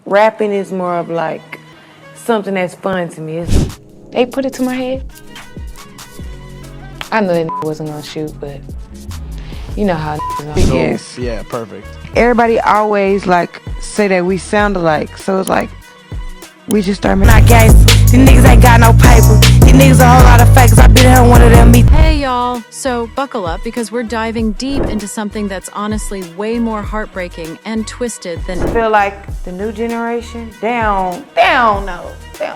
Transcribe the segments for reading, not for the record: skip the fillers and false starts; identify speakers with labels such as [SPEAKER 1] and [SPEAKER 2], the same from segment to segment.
[SPEAKER 1] Rapping is more of like something that's fun to me. They put it to my head. I know that wasn't gonna shoot, but you know how
[SPEAKER 2] So, yeah, perfect.
[SPEAKER 1] everybody always like say that we sound alike, so it's like we just start making these niggas ain't got no paper. These niggas a whole lot of fakes. I been here one of them.
[SPEAKER 3] Hey y'all, so buckle up because we're diving deep into something that's honestly way more heartbreaking and twisted than
[SPEAKER 1] I feel like the new generation, they don't know shit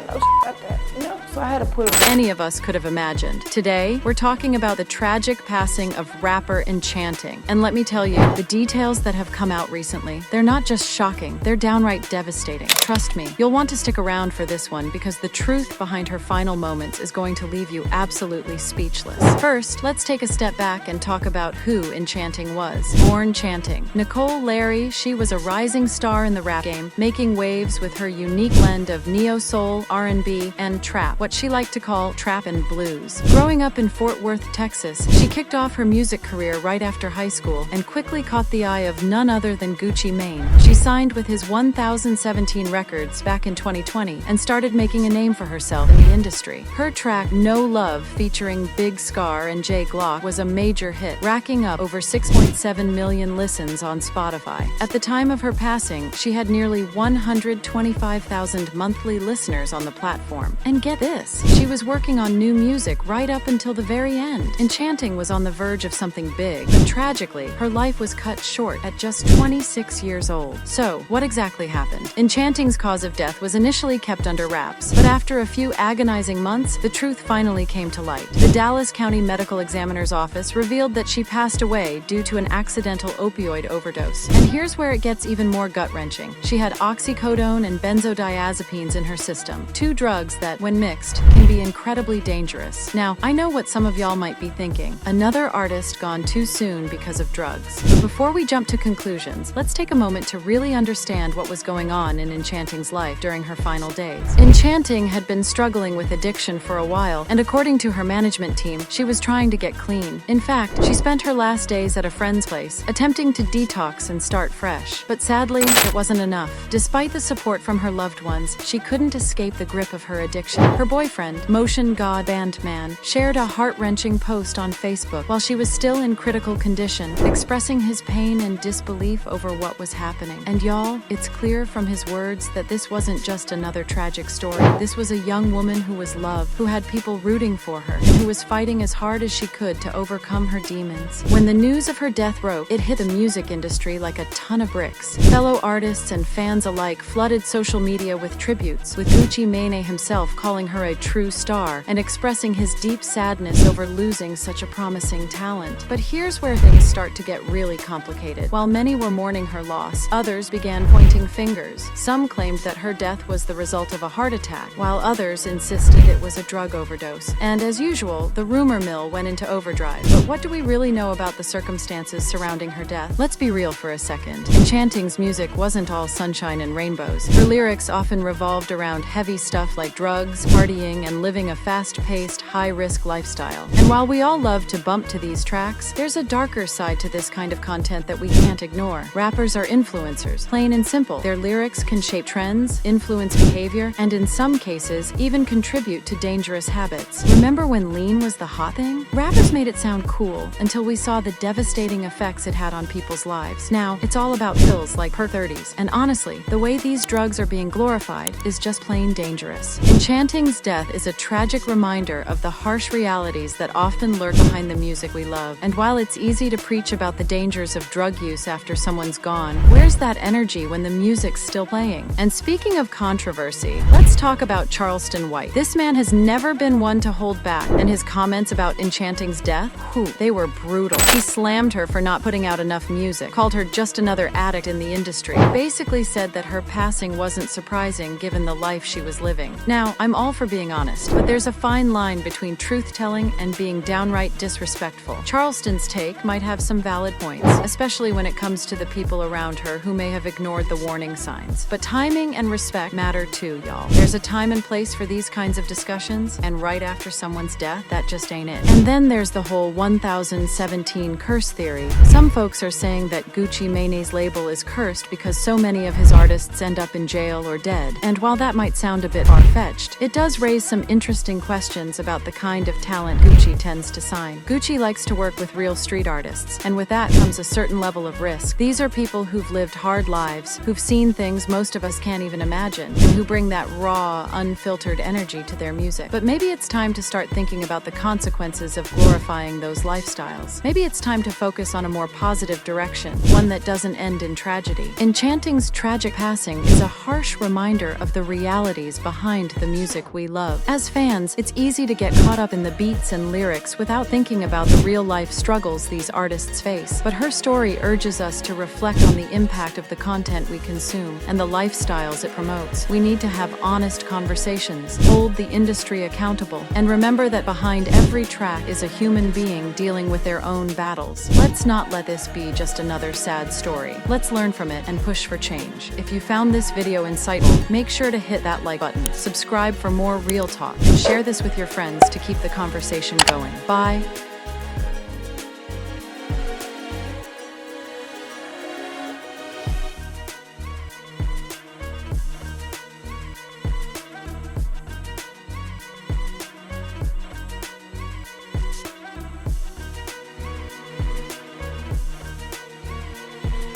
[SPEAKER 1] about that, you know? So I had to put it.
[SPEAKER 3] any of us could have imagined. Today, we're talking about the tragic passing of rapper Enchanting. And let me tell you, the details that have come out recently, they're not just shocking, they're downright devastating. Trust me, you'll want to stick around for this one because the truth behind her final moments is going to leave you absolutely speechless. First, let's take a step back and talk about who Enchanting was. Born chanting. Nicole Larry, she was a rising star in the rap game, making waves with her unique blend of neo-soul, R&B, and trap, what she liked to call trap and blues. Growing up in Fort Worth, Texas, she kicked off her music career right after high school and quickly caught the eye of none other than Gucci Mane. She signed with his 1017 Records back in 2020 and started making a name for herself in the industry. Her track No Love, featuring Big Scar and Jay Glock, was a major hit, racking up over 6.7 million listens on Spotify. At the time of her passing, she had nearly 125,000 monthly listeners on the platform. And get this, she was working on new music right up until the very end. Enchanting was on the verge of something big, but tragically, her life was cut short at just 26 years old. So, what exactly happened? Enchanting's cause of death was initially kept under wraps, but after a few agonizing months, the truth finally came to light. The Dallas County Medical Examiner's Office revealed that she passed away due to an accidental opioid overdose. And here's where it gets even more gut-wrenching. She had oxycodone and benzodiazepines in her system, two drugs that, when mixed, can be incredibly dangerous. Now, I know what some of y'all might be thinking. Another artist gone too soon because of drugs. But before we jump to conclusions, let's take a moment to really understand what was going on in Enchanting's life during her final days. Enchanting had been struggling with addiction for a while, and according to her management team, she was trying to get clean. In fact, she spent her last days at a friend's place, attempting to detox and start fresh. But sadly, it wasn't enough. Despite the support from her loved ones, she couldn't escape the grip of her addiction. Her boyfriend, Motion God Bandman, shared a heart-wrenching post on Facebook while she was still in critical condition, expressing his pain and disbelief over what was happening. And y'all, it's clear from his words that this wasn't just another tragic story. This was a young woman who was loved, who had people rooting for her, and who was fighting as hard as she could to overcome her demons. When the news of her death broke, it hit the music industry like a ton of bricks. Fellow artists and fans alike flooded social media with tributes, with Gucci Mane himself calling her a true star and expressing his deep sadness over losing such a promising talent. But here's where things start to get really complicated. While many were mourning her loss, others began pointing fingers. Some claimed that her death was the result of a heart attack, while others insisted it was a drug overdose. And as usual, the rumor mill went into overdrive. But what do we really know about the circumstances surrounding her death? Let's be real for a second. Enchanting's music wasn't all sunshine and rainbows. Her lyrics often revolved around heavy stuff like drugs, partying, and living a fast-paced, high-risk lifestyle. And while we all love to bump to these tracks, there's a darker side to this kind of content that we can't ignore. Rappers are influencers, plain and simple. Their lyrics can shape trends, influence behavior, and in some cases, even contribute to dangerous habits. Remember when lean was the hot thing? Rappers made it sound cool until we saw the devastating effects it had on people's lives. Now, it's all about pills like Perk 30s, and honestly, the way these drugs are being glorified is just plain dangerous. Enchanting's death is a tragic reminder of the harsh realities that often lurk behind the music we love. And while it's easy to preach about the dangers of drug use after someone's gone, where's that energy when the music's still playing? And speaking of controversy, let's talk about Charleston White. This man has never been one to hold back, and his comments about Enchanting's death, they were brutal. He slammed her for not putting out enough music, called her just another addict in the industry, basically said that her passing wasn't surprising given the life she was living. Now, I'm all for for being honest, but there's a fine line between truth-telling and being downright disrespectful. Charleston's take might have some valid points, especially when it comes to the people around her who may have ignored the warning signs. But timing and respect matter too, y'all. There's a time and place for these kinds of discussions, and right after someone's death, that just ain't it. And then there's the whole 1017 curse theory. Some folks are saying that Gucci Mane's label is cursed because so many of his artists end up in jail or dead. And while that might sound a bit far-fetched, it does raise some interesting questions about the kind of talent Gucci tends to sign. Gucci likes to work with real street artists, and with that comes a certain level of risk. These are people who've lived hard lives, who've seen things most of us can't even imagine, and who bring that raw, unfiltered energy to their music. But maybe it's time to start thinking about the consequences of glorifying those lifestyles. Maybe it's time to focus on a more positive direction, one that doesn't end in tragedy. Enchanting's tragic passing is a harsh reminder of the realities behind the music we love. As fans, it's easy to get caught up in the beats and lyrics without thinking about the real-life struggles these artists face. But her story urges us to reflect on the impact of the content we consume and the lifestyles it promotes. We need to have honest conversations, hold the industry accountable, and remember that behind every track is a human being dealing with their own battles. Let's not let this be just another sad story. Let's learn from it and push for change. If you found this video insightful, make sure to hit that like button, subscribe for more real talk, and share this with your friends to keep the conversation going. Bye.